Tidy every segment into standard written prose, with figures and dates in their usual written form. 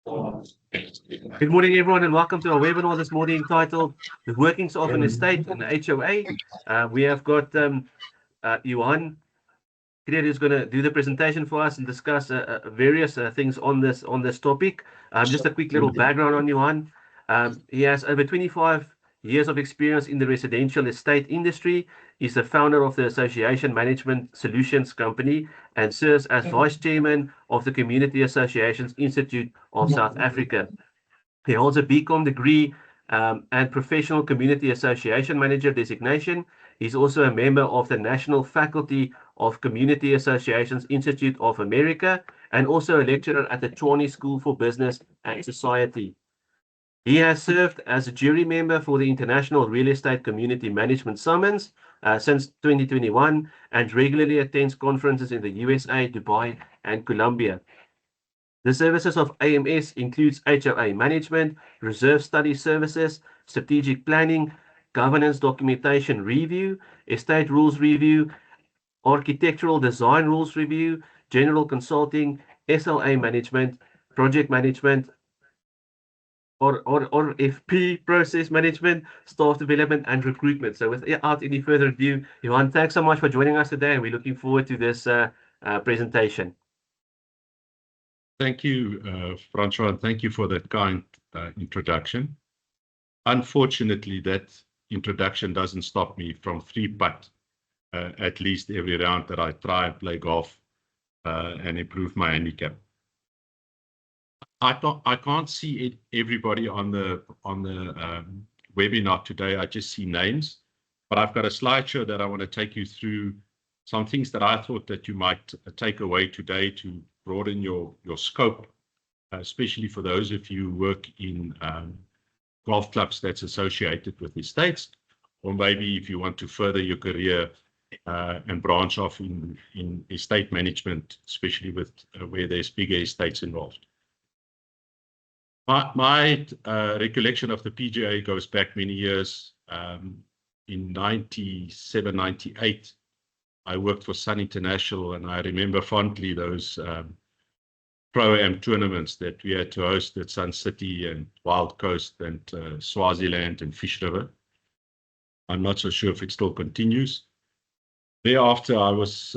Good morning, everyone, and welcome to our webinar this morning titled The Workings of an Estate and HOA. We have got Johan Creer, who's going to do the presentation for us and discuss various things on this topic. Just a quick little background on Johan. He has over 25 years of experience in the residential estate industry. He's the founder of the Association Management Solutions Company and serves as vice chairman of the Community Associations Institute of South Africa. He holds a BCom degree and professional community association manager designation. He's also a member of the National Faculty of Community Associations Institute of America and also a lecturer at the Tshwane School for Business and Society. He has served as a jury member for the International Real Estate Community Management Summons since 2021 and regularly attends conferences in the USA, Dubai, and Colombia. The services of AMS includes HOA management, reserve study services, strategic planning, governance documentation review, estate rules review, architectural design rules review, general consulting, SLA management, project management, or FP process management, staff development, and recruitment. So without any further ado, Johan, thanks so much for joining us today, and we're looking forward to this presentation. Thank you, Francois, and thank you for that kind introduction. Unfortunately, that introduction doesn't stop me from free putt at least every round that I try and play golf and improve my handicap. I can't see everybody on the webinar today. I just see names, but I've got a slideshow that I want to take you through some things that I thought that you might take away today to broaden your scope, especially for those of you who work in golf clubs that's associated with estates, or maybe if you want to further your career and branch off in estate management, especially with where there's bigger estates involved. My recollection of the PGA goes back many years. In 97, 98, I worked for Sun International, and I remember fondly those Pro-Am tournaments that we had to host at Sun City and Wild Coast and Swaziland and Fish River. I'm not so sure if it still continues. Thereafter, I was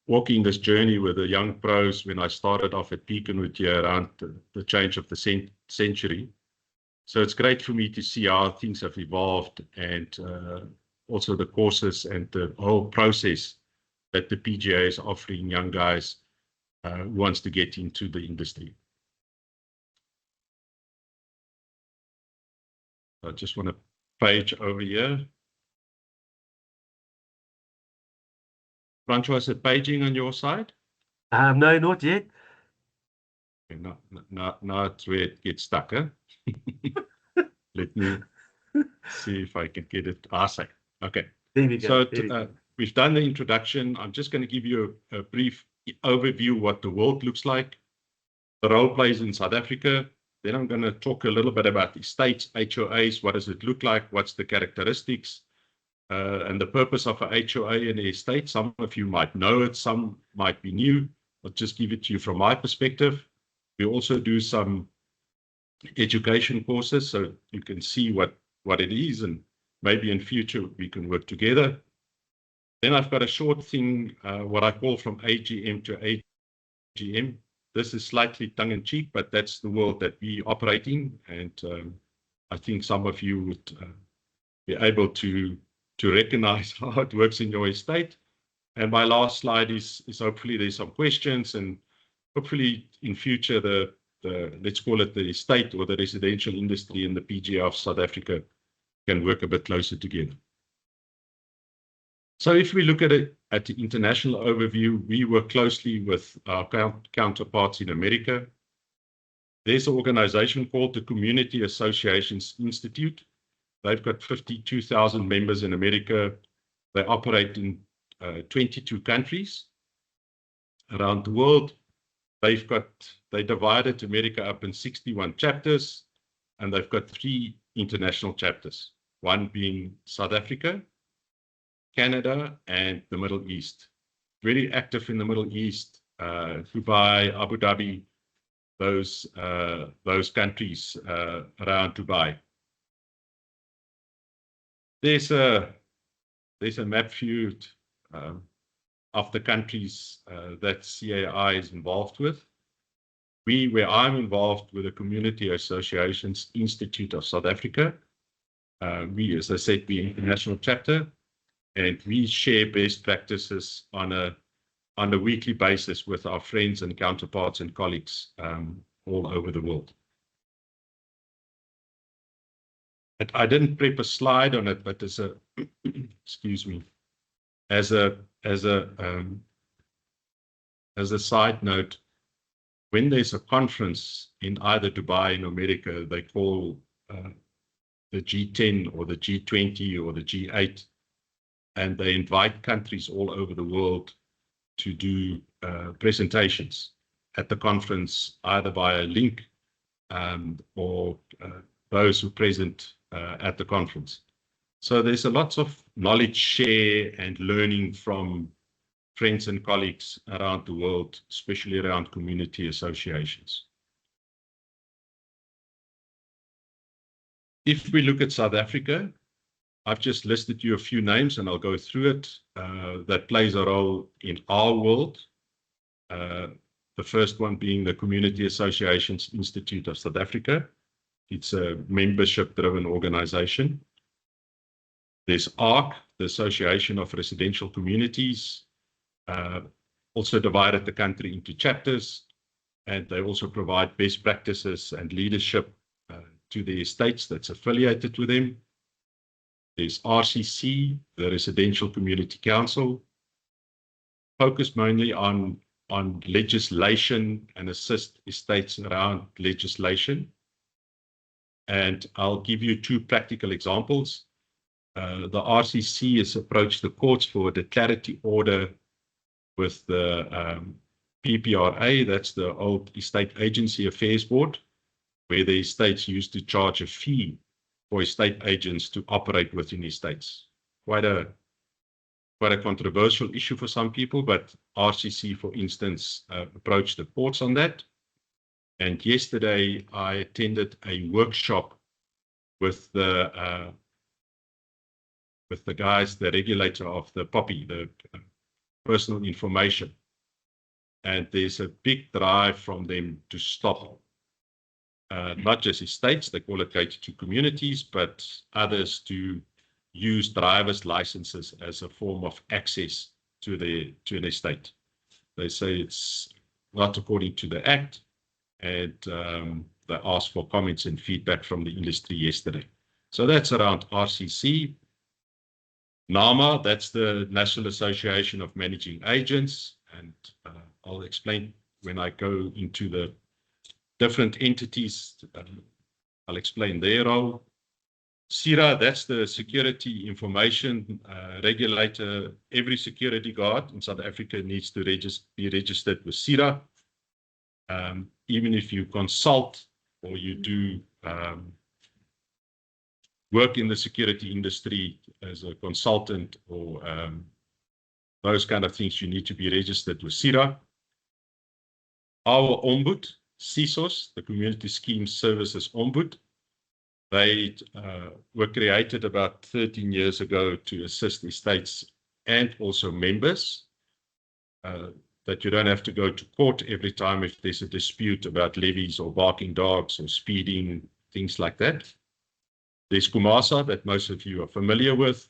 walking this journey with the young pros when I started off at Beaconwood here around the change of the century. So it's great for me to see how things have evolved and also the courses and the whole process that the PGA is offering young guys who wants to get into the industry. I just want to page over here. Francois, is it paging on your side? No, not yet. Okay, not where it gets stuck, huh? Let me see if I can get it. Okay. There we go. So we've done the introduction. I'm just going to give you a brief overview of what the world looks like, the role plays in South Africa. Then I'm going to talk a little bit about estates, HOAs. What does it look like? What's the characteristics? And the purpose of a HOA and an estate. Some of you might know it, some might be new. I'll just give it to you from my perspective. We also do some education courses so you can see what it is, and maybe in future we can work together. Then I've got a short thing, what I call from AGM to AGM. This is slightly tongue-in-cheek, but that's the world that we operate in, and I think some of you would be able to recognize how it works in your estate. And my last slide is hopefully there's some questions, and hopefully in future the let's call it the estate or the residential industry and the PGA of South Africa can work a bit closer together. So if we look at it at the international overview, we work closely with our counterparts in America. There's an organization called the Community Associations Institute. They've got 52,000 members in America. They operate in 22 countries around the world. They divided America up in 61 chapters, and they've got 3 international chapters, one being South Africa, Canada, and the Middle East. Very active in the Middle East, Dubai, Abu Dhabi. those countries around Dubai. There's a map view of the countries that CAI is involved with. Where I'm involved with the Community Associations Institute of South Africa. We, as I said, we're an international chapter, and we share best practices on a weekly basis with our friends and counterparts and colleagues all over the world. I didn't prep a slide on it, but as a excuse me, as a side note, when there's a conference in either Dubai in America, they call the G10 or the G20 or the G8, and they invite countries all over the world to do presentations at the conference, either via link or those who present at the conference. So there's a lots of knowledge share and learning from friends and colleagues around the world, especially around community associations. If we look at South Africa, I've just listed you a few names and I'll go through it that plays a role in our world. The first one being the Community Associations Institute of South Africa. It's a membership-driven organization. There's ARC, the Association of Residential Communities, also divided the country into chapters, and they also provide best practices and leadership to the estates that's affiliated with them. There's RCC, the Residential Community Council, focused mainly on legislation and assist estates around legislation. And I'll give you two practical examples. The RCC has approached the courts for a declaratory order with the PPRA, that's the old Estate Agency Affairs Board, where the estates used to charge a fee for estate agents to operate within estates. Quite a controversial issue for some people, but RCC, for instance, approached the courts on that. And yesterday, I attended a workshop with the guys, the regulator of the POPI, the personal information. And there's a big drive from them to stop not just estates, they call it catered to communities, but others to use driver's licenses as a form of access to an estate. They say it's not according to the Act, and they asked for comments and feedback from the industry yesterday. So that's around RCC. NAMA, that's the National Association of Managing Agents, and I'll explain when I go into the different entities. I'll explain their role. SIRA, that's the Security Information Regulator. Every security guard in South Africa needs to be registered with SIRA. Even if you consult or you do work in the security industry as a consultant or those kind of things, you need to be registered with SIRA. Our Ombud, CSOS, the Community Scheme Services Ombud, they were created about 13 years ago to assist estates and also members, that you don't have to go to court every time if there's a dispute about levies or barking dogs or speeding, things like that. There's COMASA, that most of you are familiar with,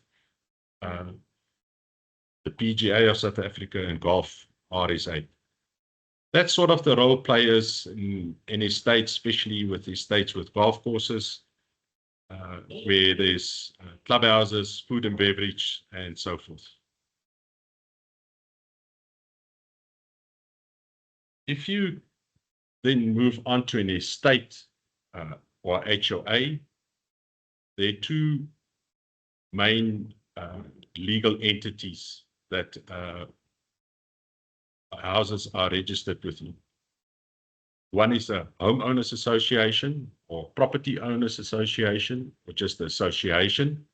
the PGA of South Africa, and Golf RSA. That's sort of the role players in estates, especially with estates with golf courses, where there's clubhouses, food and beverage, and so forth. If you then move on to an estate or HOA, there are two main legal entities that houses are registered within. One is a homeowners association or property owners association, or just the association.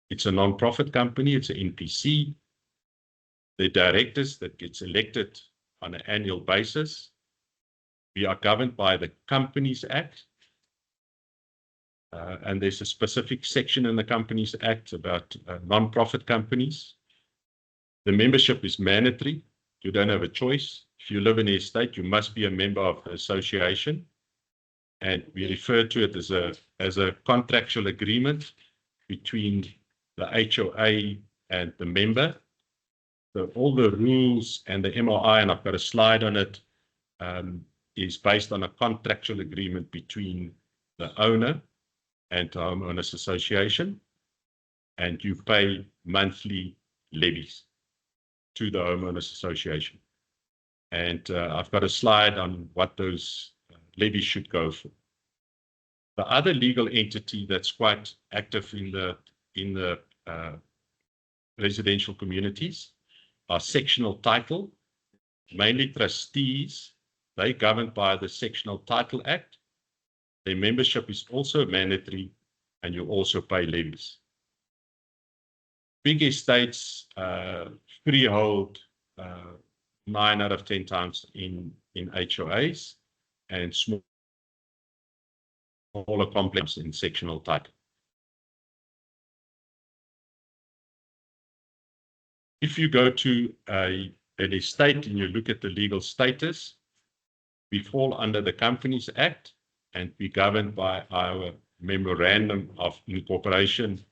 It's a non-profit company, it's an NPC. The directors that gets elected on an annual basis. We are governed by the Companies Act. And there's a specific section in the Companies Act about non-profit companies. The membership is mandatory. You don't have a choice. If you live in the estate, you must be a member of the association. And we refer to it as a contractual agreement between the HOA and the member. So all the rules and the MOI, and I've got a slide on it, is based on a contractual agreement between the owner and the homeowners association, and you pay monthly levies to the homeowners association. And I've got a slide on what those levies should go for. The other legal entity that's quite active in the residential communities are sectional title, mainly trustees. They're governed by the Sectional Title Act. Their membership is also mandatory, and you also pay levies. Big estates freehold 9 out of 10 times in HOAs, and smaller complex in sectional title. If you go to an estate and you look at the legal status, we fall under the Companies Act and be governed by our Memorandum of Incorporation,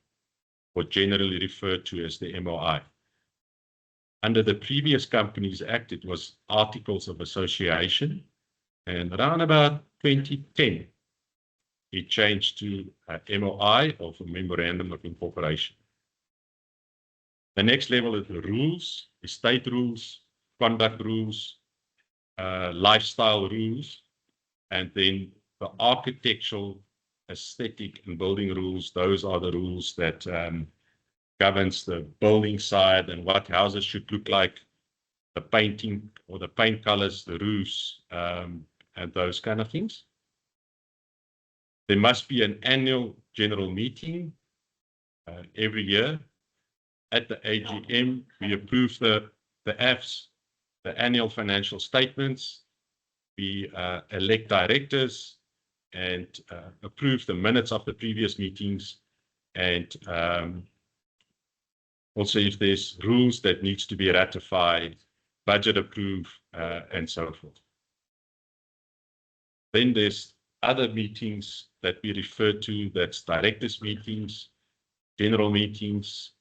or generally referred to as the MOI. Under the previous Companies Act, it was Articles of Association, and around about 2010, it changed to a MOI, or a Memorandum of Incorporation. The next level is the rules, estate rules, conduct rules, lifestyle rules, and then the architectural, aesthetic, and building rules. Those are the rules that governs the building side and what houses should look like, the painting or the paint colors, the roofs, and those kind of things. There must be an annual general meeting every year. At the AGM, we approve the AFS, the annual financial statements. We elect directors and approve the minutes of the previous meetings, and also if there's rules that needs to be ratified, budget approve, and so forth. Then there's other meetings that we refer to, that's directors meetings, general meetings,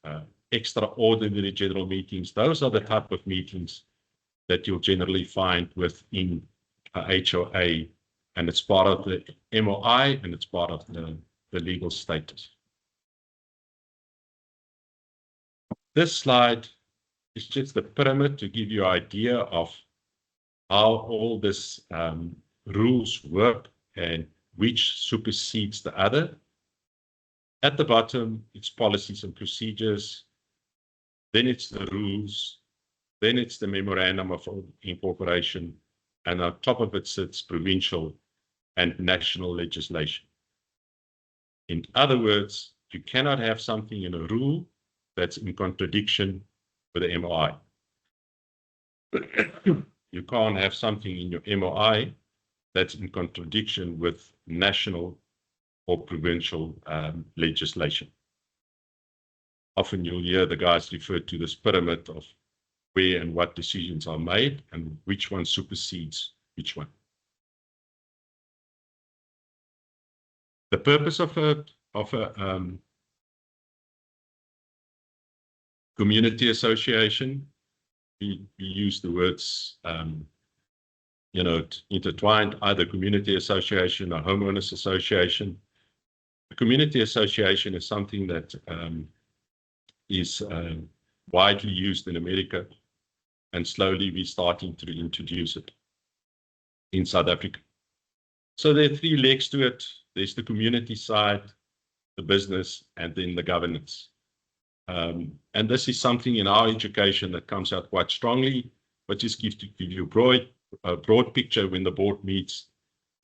extraordinary general meetings. Those are the type of meetings that you'll generally find within a HOA, and it's part of the MOI, and it's part of the legal status. This slide is just the pyramid to give you an idea of how all this rules work and which supersedes the other. At the bottom, it's policies and procedures. Then it's the rules. Then it's the Memorandum of Incorporation. And on top of it sits provincial and national legislation. In other words, you cannot have something in a rule that's in contradiction with the MOI. You can't have something in your MOI that's in contradiction with national or provincial legislation. Often you'll hear the guys refer to this pyramid of where and what decisions are made and which one supersedes which one. The purpose of a community association, we use the words intertwined, either community association or homeowners association. A community association is something that is widely used in America, and slowly we're starting to introduce it in South Africa. So there are 3 legs to it. There's the community side, the business, and then the governance. And this is something in our education that comes out quite strongly, but just give you a broad picture when the board meets.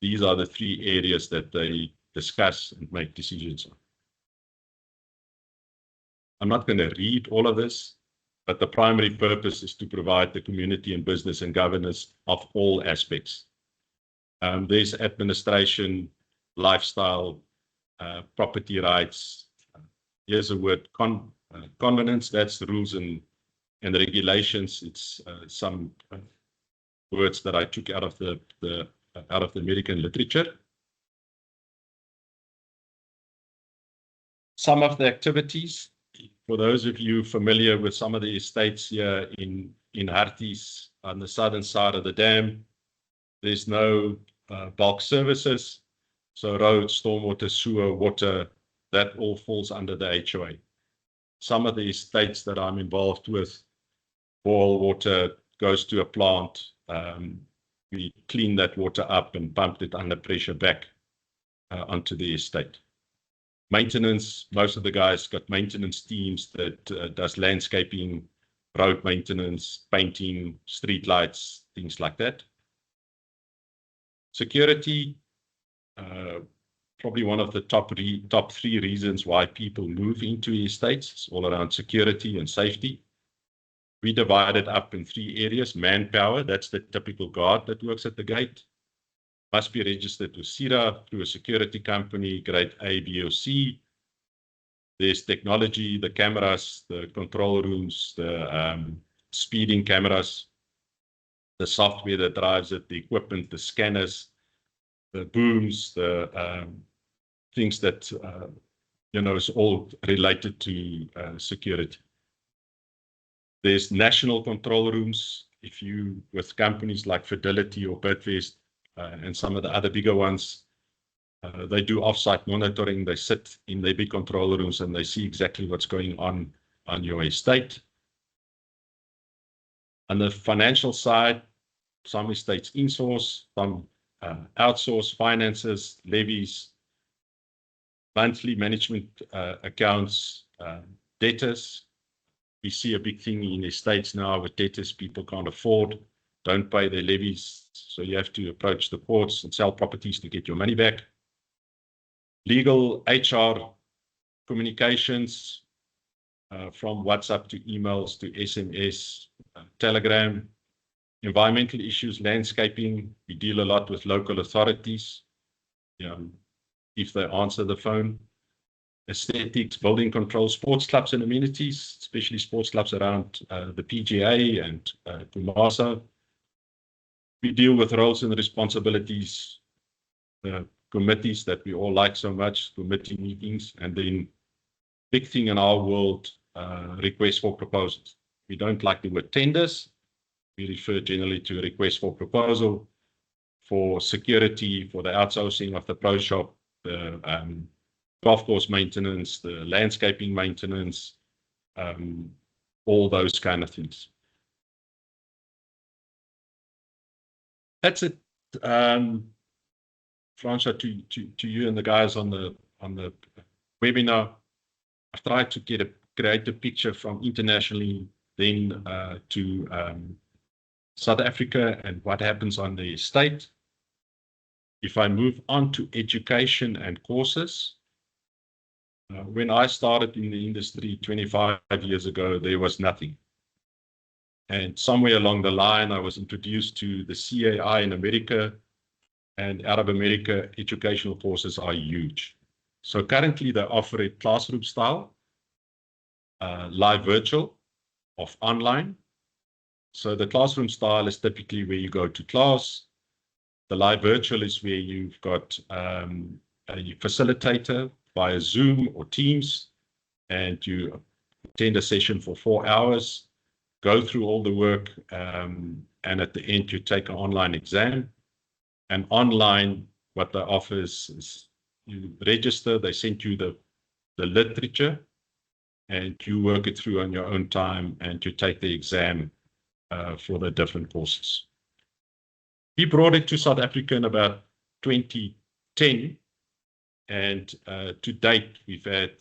These are the 3 areas that they discuss and make decisions on. I'm not going to read all of this, but the primary purpose is to provide the community and business and governance of all aspects. There's administration, lifestyle, property rights. Here's a word, convenance. That's the rules and regulations. It's some words that I took out of the American literature. Some of the activities, for those of you familiar with some of the estates here in Harties on the southern side of the dam, there's no bulk services. So roads, stormwater, sewer, water, that all falls under the HOA. Some of the estates that I'm involved with, boil water goes to a plant. We clean that water up and pump it under pressure back onto the estate. Maintenance, most of the guys got maintenance teams that does landscaping, road maintenance, painting, street lights, things like that. Security, probably one of the top three reasons why people move into estates. It's all around security and safety. We divide it up in 3 areas. Manpower, that's the typical guard that works at the gate. Must be registered with CIRA through a security company, grade A, B, or C. There's technology, the cameras, the control rooms, the speeding cameras, the software that drives it, the equipment, the scanners, the booms, the things that, is all related to security. There's national control rooms. If you, with companies like Fidelity or Bidvest, and some of the other bigger ones, they do off-site monitoring. They sit in their big control rooms and they see exactly what's going on your estate. On the financial side, some estates insource, some outsource finances, levies, monthly management accounts, debtors. We see a big thing in estates now with debtors people can't afford, don't pay their levies, so you have to approach the courts and sell properties to get your money back. Legal, HR, communications, from WhatsApp to emails to SMS, Telegram. Environmental issues, landscaping. We deal a lot with local authorities, if they answer the phone. Aesthetics, building control, sports clubs and amenities, especially sports clubs around the PGA and Kumasa. We deal with roles and responsibilities, committees that we all like so much, committee meetings, and then big thing in our world, requests for proposals. We don't like the word tenders. We refer generally to a request for proposal for security, for the outsourcing of the pro shop, the golf course maintenance, the landscaping maintenance, all those kind of things. That's it, Francois, to you and the guys on the webinar. I've tried to create a picture from internationally, then to South Africa and what happens on the estate. If I move on to education and courses, when I started in the industry 25 years ago, there was nothing. And somewhere along the line, I was introduced to the CAI in America, and out of America, educational courses are huge. So currently they offer it classroom style, live virtual, of online. So the classroom style is typically where you go to class. The live virtual is where you've got a facilitator via Zoom or Teams, and you attend a session for 4 hours, go through all the work, and at the end you take an online exam. And online, what they offer is you register, they send you the literature, and you work it through on your own time, and you take the exam for the different courses. We brought it to South Africa in about 2010, and to date, we've had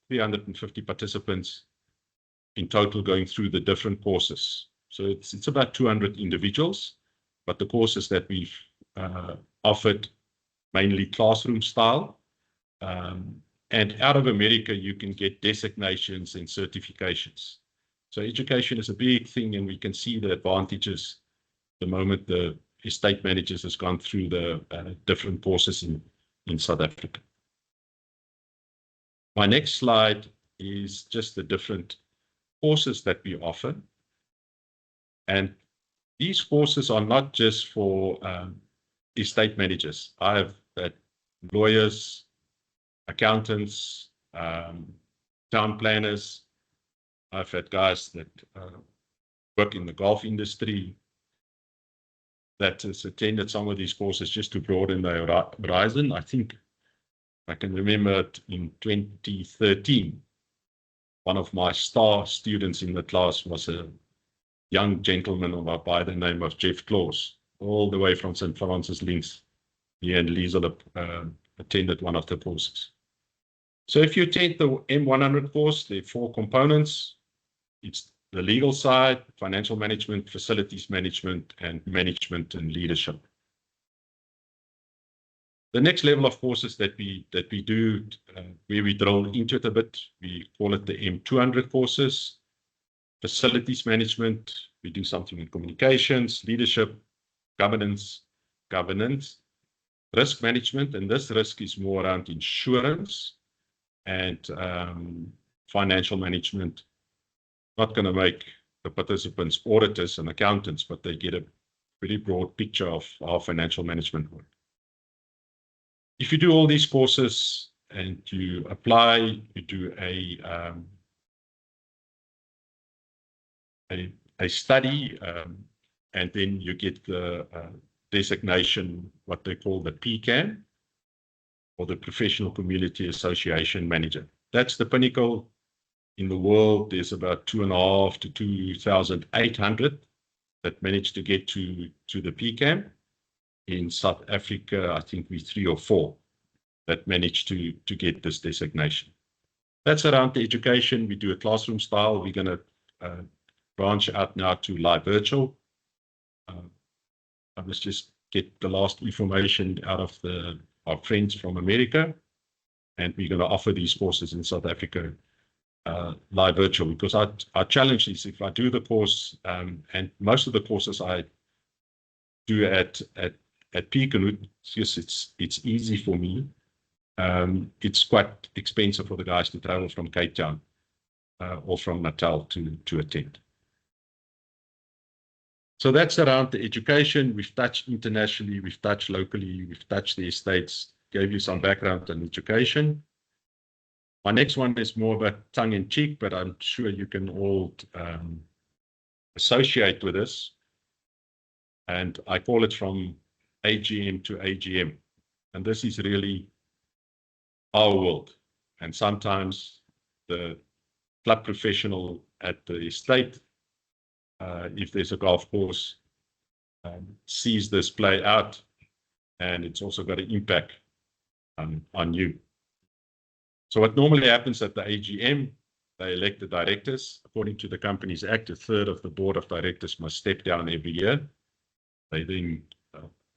350 participants in total going through the different courses. So it's about 200 individuals, but the courses that we've offered, mainly classroom style. And out of America, you can get designations and certifications. So education is a big thing, and we can see the advantages the moment the estate managers has gone through the different courses in South Africa. My next slide is just the different courses that we offer. And these courses are not just for estate managers. I have had lawyers, accountants, town planners. I've had guys that work in the golf industry that has attended some of these courses just to broaden their horizon. I think I can remember in 2013, one of my star students in the class was a young gentleman by the name of Jeff Claus, all the way from St. Francis Links. He and Liesel attended one of the courses. So if you attend the M100 course, there are 4 components. It's the legal side, financial management, facilities management, and management and leadership. The next level of courses that we do, where we drill into it a bit, we call it the M200 courses. Facilities management, we do something in communications, leadership, governance, risk management, and this risk is more around insurance and financial management. Not going to make the participants auditors and accountants, but they get a pretty broad picture of how financial management works. If you do all these courses and you apply, you do a study, and then you get the designation, what they call the PCAM, or the Professional Community Association Manager. That's the pinnacle. In the world, there's about 2,500 to 2,800 that manage to get to the PCAM. In South Africa, I think we're 3 or 4 that manage to get this designation. That's around the education. We do a classroom style. We're going to branch out now to live virtual. I must just get the last information out of our friends from America, and we're going to offer these courses in South Africa live virtual, because our challenge is, if I do the course, and most of the courses I do at Peekanoot, it's easy for me. It's quite expensive for the guys to travel from Cape Town or from Natal to attend. So that's around the education. We've touched internationally, we've touched locally, we've touched the estates, gave you some background on education. My next one is more of a tongue-in-cheek, but I'm sure you can all associate with this. And I call it from AGM to AGM. And this is really our world. And sometimes the club professional at the estate, if there's a golf course, sees this play out, and it's also got an impact on you. So what normally happens at the AGM, they elect the directors. According to the Companies Act, 1/3 of the board of directors must step down every year. They're then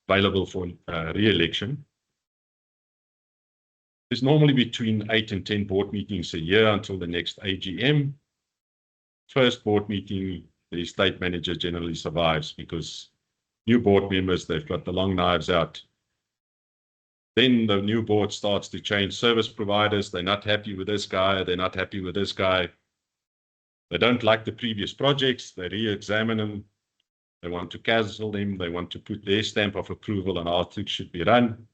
available for re-election. There's normally between 8 and 10 board meetings a year until the next AGM. First board meeting, the estate manager generally survives because new board members, they've got the long knives out. Then the new board starts to change service providers. They're not happy with this guy. They're not happy with this guy. They don't like the previous projects. They re-examine them. They want to cancel them. They want to put their stamp of approval on how things should be run.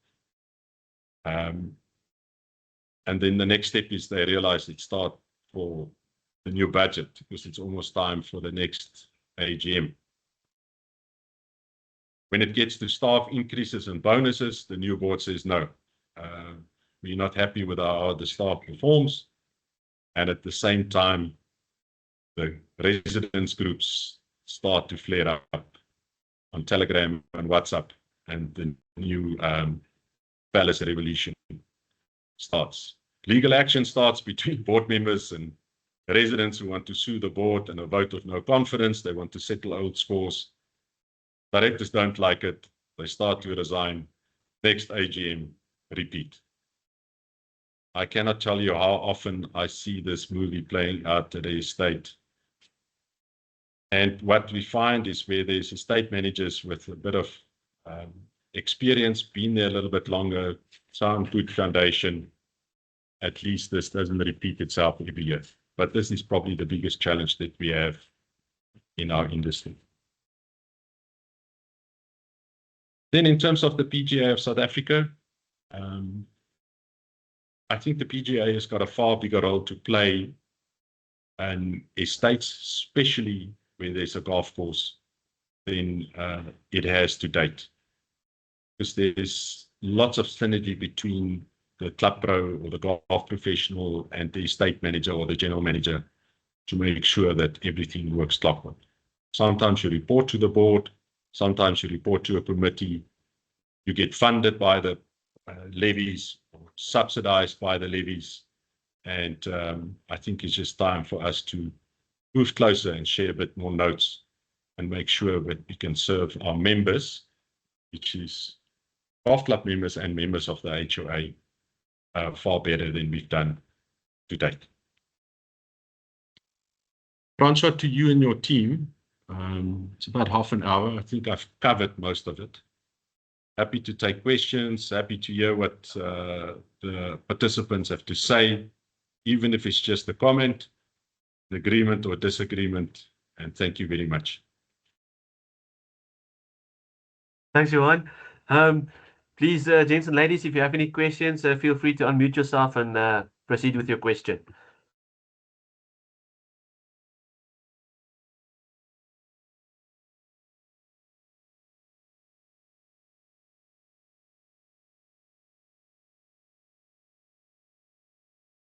And then the next step is they realize it's start for the new budget, because it's almost time for the next AGM. When it gets to staff increases and bonuses, the new board says, no, we're not happy with how the staff performs. And at the same time, the residents groups start to flare up on Telegram and WhatsApp, and the new palace revolution starts. Legal action starts between board members and residents who want to sue the board, and a vote of no confidence. They want to settle old scores. Directors don't like it. They start to resign. Next AGM, repeat. I cannot tell you how often I see this movie playing out at the estate. And what we find is where there's estate managers with a bit of experience, been there a little bit longer, sound good foundation. At least this doesn't repeat itself every year. But this is probably the biggest challenge that we have in our industry. Then in terms of the PGA of South Africa, I think the PGA has got a far bigger role to play in estates, especially when there's a golf course, than it has to date. Because there's lots of synergy between the club pro or the golf professional and the estate manager or the general manager to make sure that everything works clockwork. Sometimes you report to the board, sometimes you report to a committee, you get funded by the levies or subsidized by the levies. And I think it's just time for us to move closer and share a bit more notes and make sure that we can serve our members, which is golf club members and members of the HOA, far better than we've done to date. Francois, to you and your team. It's about half an hour. I think I've covered most of it. Happy to take questions, happy to hear what the participants have to say, even if it's just a comment, an agreement or disagreement. And thank you very much. Thanks, Johan. Please, gents and ladies, if you have any questions, feel free to unmute yourself and proceed with your question.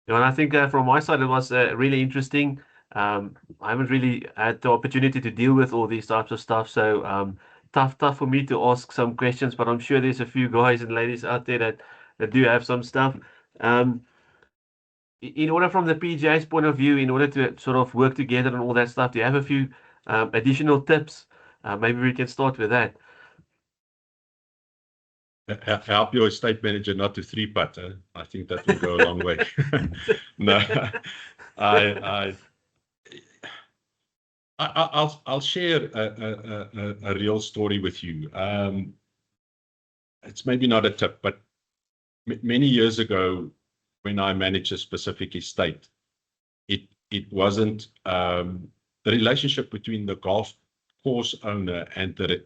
And I think from my side, it was really interesting. I haven't really had the opportunity to deal with all these types of stuff. So tough for me to ask some questions, but I'm sure there's a few guys and ladies out there that do have some stuff. In order from the PGA's point of view, in order to sort of work together and all that stuff, do you have a few additional tips? Maybe we can start with that. Help your estate manager not to three-putt. I think that will go a long way. No, I'll share a real story with you. It's maybe not a tip, but many years ago, when I managed a specific estate, it wasn't the relationship between the golf course owner and the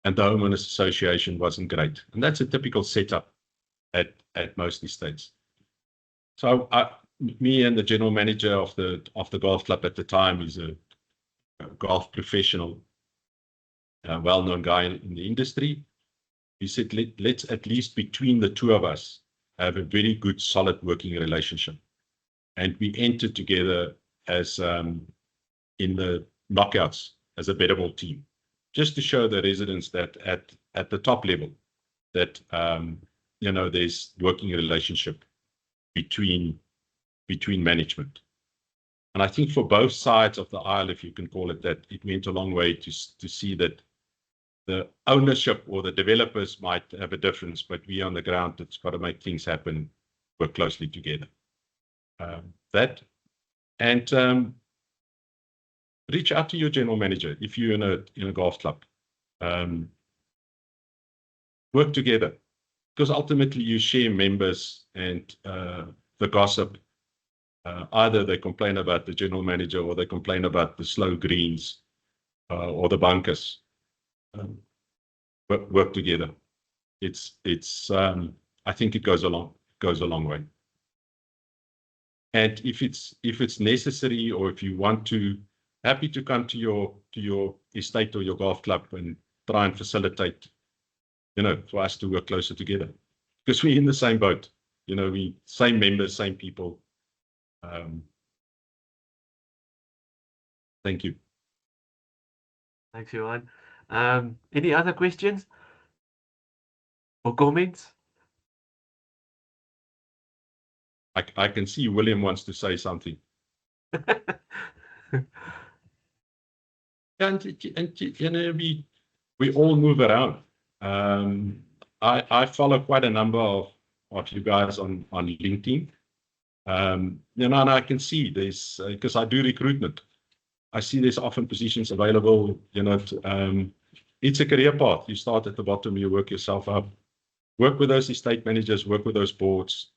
homeowners association wasn't great, and that's a typical setup at most estates. So me and the general manager of the golf club at the time, is a golf professional, a well-known guy in the industry. We said, let's at least between the two of us have a very good, solid working relationship. And we entered together as in the knockouts as a bettable team, just to show the residents that at the top level that there's working relationship between management. And I think for both sides of the aisle, if you can call it that, it went a long way to see that the ownership or the developers might have a difference, but we on the ground that's got to make things happen, work closely together. Reach out to your general manager if you're in a golf club. Work together, because ultimately you share members and the gossip. Either they complain about the general manager or they complain about the slow greens or the bunkers. Work together. I think it goes a long way. And if it's necessary, or if you want to, happy to come to your estate or your golf club and try and facilitate, for us to work closer together, because we're in the same boat. We same members, same people. Thank you. Thanks, Johan. Any other questions or comments? I can see William wants to say something. And we all move around. I follow quite a number of you guys on LinkedIn. And I can see there's, because I do recruitment, I see there's often positions available, it's a career path. You start at the bottom, you work yourself up, work with those estate managers, work with those boards,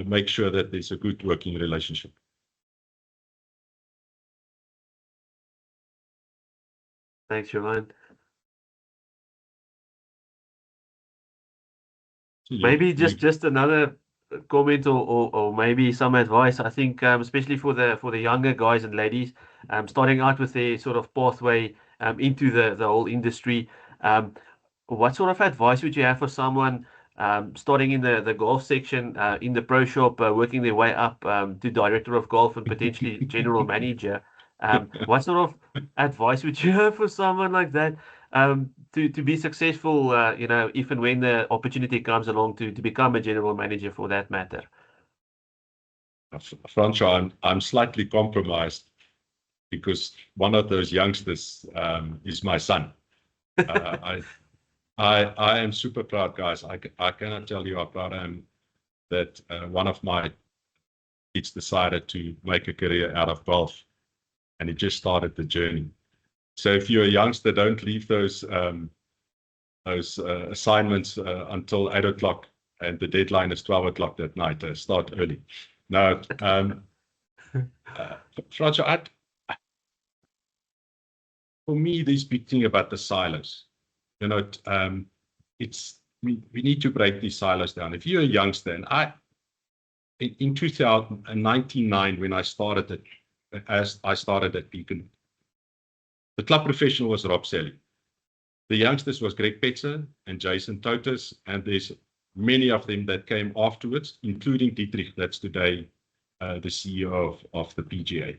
make sure that there's a good working relationship. Thanks, Johan. Maybe just another comment or maybe some advice. I think especially for the younger guys and ladies starting out with their sort of pathway into the whole industry. What sort of advice would you have for someone starting in the golf section in the pro shop, working their way up to director of golf and potentially general manager? What sort of advice would you have for someone like that to be successful, if and when the opportunity comes along to become a general manager for that matter? Francois, I'm slightly compromised because one of those youngsters is my son. I am super proud, guys. I cannot tell you how proud I am that one of my kids decided to make a career out of golf, and he just started the journey. So if you're a youngster, don't leave those assignments until 8 o'clock, and the deadline is 12 o'clock that night. Start early. Now, Francois, for me, this big thing about the silos, it's we need to break these silos down. If you're a youngster, and in 2099, when I started at Beacon, the club professional was Rob Selly. The youngsters was Greg Petzer and Jason Totus, and there's many of them that came afterwards, including Dietrich, that's today the CEO of the PGA.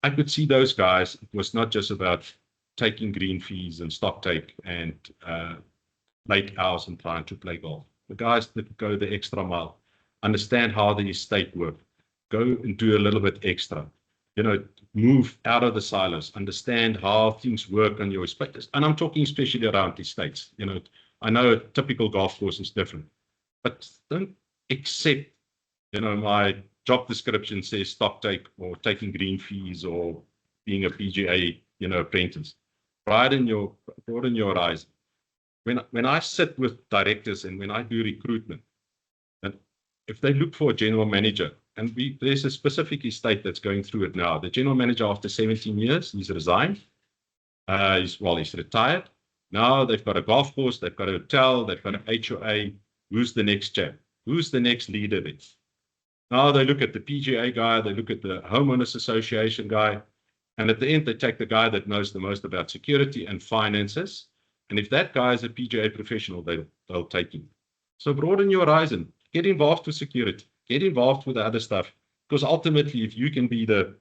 I could see those guys. It was not just about taking green fees and stock take and late hours and trying to play golf. The guys that go the extra mile, understand how the estate works, go and do a little bit extra. Move out of the silos, understand how things work on your estate. And I'm talking especially around estates. I know a typical golf course is different, but don't accept, my job description says stock take or taking green fees or being a PGA, apprentice. Broaden your horizon. When I sit with directors and when I do recruitment, and if they look for a general manager, and there's a specific estate that's going through it now. The general manager, after 17 years, he's resigned. He's retired. Now they've got a golf course, they've got a hotel, they've got an HOA. Who's the next chap? Who's the next leader there? Now they look at the PGA guy, they look at the homeowners association guy, and at the end they take the guy that knows the most about security and finances. And if that guy is a PGA professional, they'll take him. So broaden your horizon. Get involved with security. Get involved with the other stuff. Because ultimately, if you can be the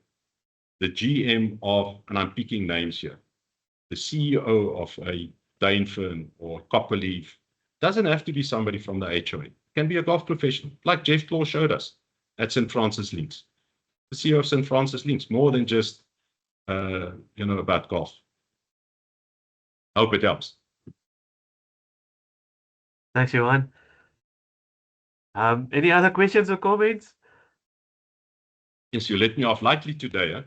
GM of, and I'm picking names here, the CEO of a Dane firm or Copperleaf, doesn't have to be somebody from the HOA. It can be a golf professional, like Jeff Claw showed us at St. Francis Links. The CEO of St. Francis Links, more than just, about golf. I hope it helps. Thanks, Johan. Any other questions or comments? Yes, you let me off lightly today,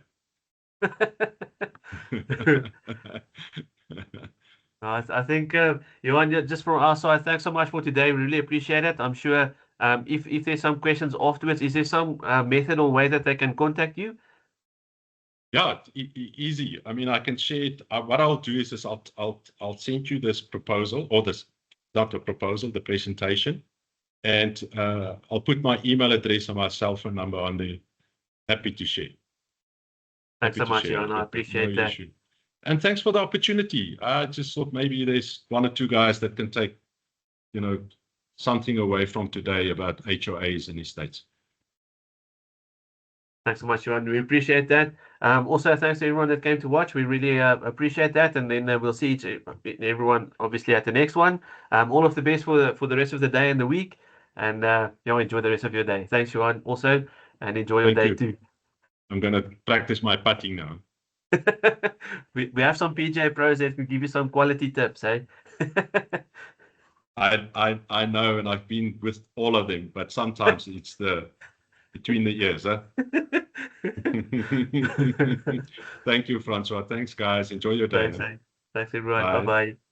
I think, Johan, just from our side, thanks so much for today. We really appreciate it. I'm sure if there's some questions afterwards, is there some method or way that they can contact you? Yeah, easy. I mean, I can share it. What I'll do is I'll send you this proposal, or this, not a proposal, the presentation. And I'll put my email address and my cell phone number on there. Happy to share. Thanks so much, Johan. I appreciate that. And thanks for the opportunity. I just thought maybe there's one or two guys that can take, something away from today about HOAs and estates. Thanks so much, Johan. We appreciate that. Also, thanks to everyone that came to watch. We really appreciate that. And then we'll see everyone, obviously, at the next one. All of the best for the rest of the day and the week. And enjoy the rest of your day. Thanks, Johan, also. And enjoy your day too. I'm going to practice my putting now. we have some PGA pros that can give you some quality tips, eh? I know, and I've been with all of them, but sometimes it's between the ears, huh? Thank you, Francois. Thanks, guys. Enjoy your day. Thanks, Thanks everyone. Bye. Bye bye.